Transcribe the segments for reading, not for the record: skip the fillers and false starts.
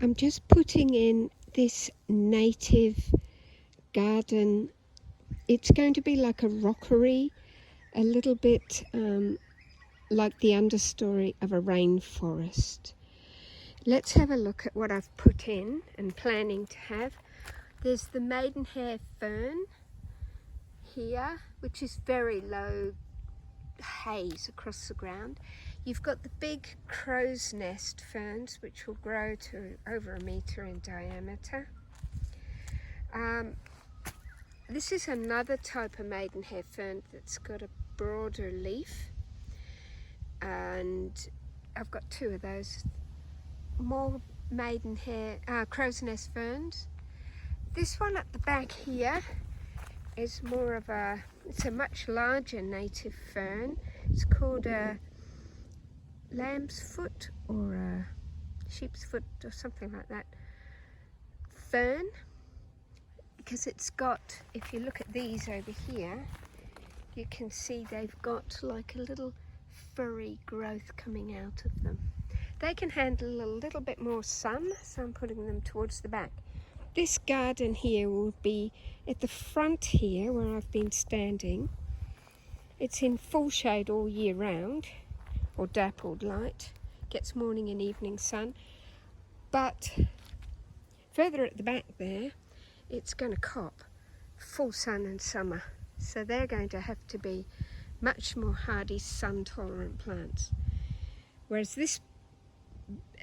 I'm just putting in this native garden. It's going to be like a rockery, a little bit like the understory of a rainforest. Let's have a look at what I've put in and planning to have. There's the maidenhair fern here, which is very low haze across the ground. You've got the big crow's nest ferns, which will grow to over 1 metre in diameter. This is another type of maidenhair fern that's got a broader leaf, and I've got 2 of those. More maidenhair crow's nest ferns. This one at the back here is more of it's a much larger native fern. It's called a lamb's foot or a sheep's foot or something like that fern, because it's got, if you look at these over here, you can see they've got like a little furry growth coming out of them. They can handle a little bit more sun, so I'm putting them towards the back. This garden here will be at the front here where I've been standing. It's in full shade all year round, or dappled light, gets morning and evening sun. But further at the back there, it's going to cop full sun in summer. So they're going to have to be much more hardy, sun tolerant plants. Whereas this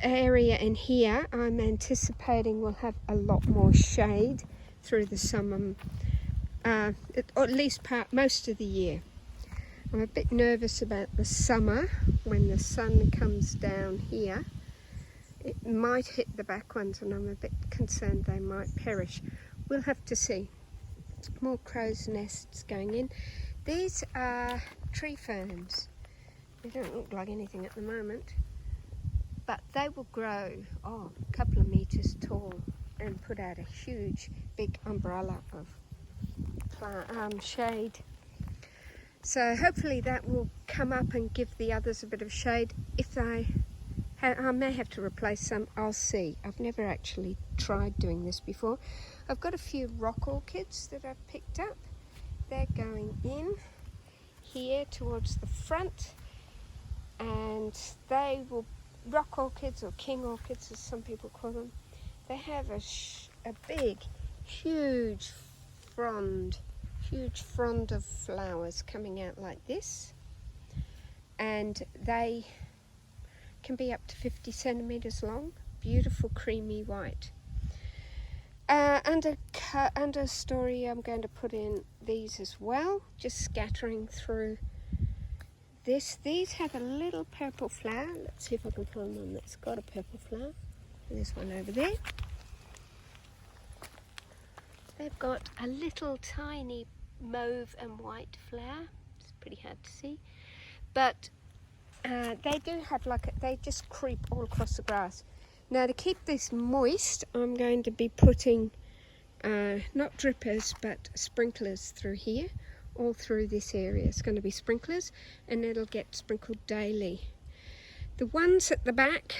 area in here, I'm anticipating will have a lot more shade through the summer, or at least most of the year. I'm a bit nervous about the summer when the sun comes down here. It might hit the back ones, and I'm a bit concerned they might perish. We'll have to see. More crow's nests going in. These are tree ferns. They don't look like anything at the moment, but they will grow a couple of meters tall and put out a huge big umbrella of shade. So hopefully that will come up and give the others a bit of shade. If I may have to replace some, I'll see. I've never actually tried doing this before. I've got a few rock orchids that I've picked up. They're going in here towards the front, and they will, rock orchids or king orchids as some people call them, they have a big, huge frond of flowers coming out like this, and they can be up to 50 centimeters long, beautiful creamy white. Under storey, I'm going to put in these as well, just scattering through this. These have a little purple flower. Let's see if I can find one that's got a purple flower. There's one over there. They've got a little tiny mauve and white flower. It's pretty hard to see, but they do have they just creep all across the grass. Now, to keep this moist, I'm going to be putting not drippers but sprinklers through here, all through this area. It's going to be sprinklers, and it'll get sprinkled daily. The ones at the back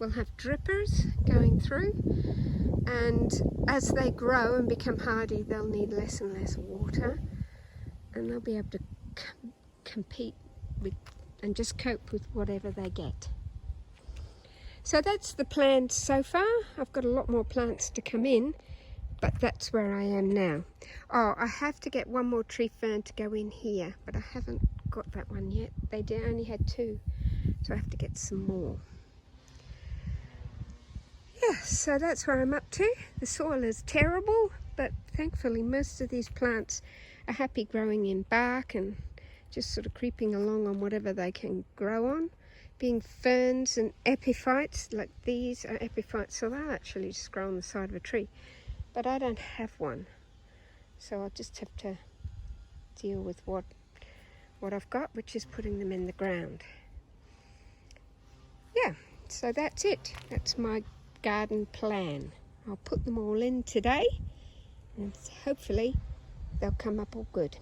will have drippers going through, and as they grow and become hardy, they'll need less and less water, and they'll be able to compete with and just cope with whatever they get. So that's the plan so far. I've got a lot more plants to come in, but that's where I am now. Oh, I have to get one more tree fern to go in here, but I haven't got that one yet. They only had 2, so I have to get some more. Yeah, so that's where I'm up to. The soil is terrible, but thankfully most of these plants are happy growing in bark and just sort of creeping along on whatever they can grow on. Being ferns and epiphytes, like these are epiphytes, so they'll actually just grow on the side of a tree. But I don't have one, so I'll just have to deal with what I've got, which is putting them in the ground. Yeah, so that's it. That's my garden plan. I'll put them all in today, and hopefully they'll come up all good.